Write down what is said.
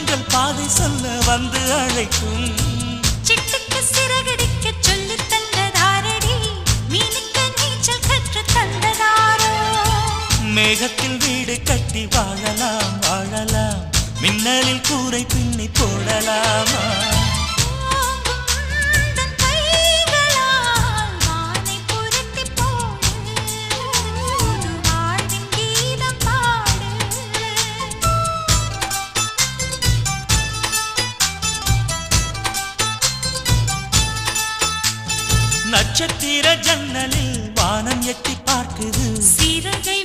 தென்றல் பாதை சொல்ல வந்து அழைக்கும் சிட்டுக்கு சிறகடிக்க சொல்லி தந்ததாரடி மீனுக்கு நீச்சல் கற்று தந்ததாரோ மேகத்தில் வீடு கட்டி வாழலாம் வாழலாம் மின்னலில் கூரை பின்னி போடலாமா நட்சத்திர ஜன்னலில் வானம் எட்டி பார்க்குது சீரகை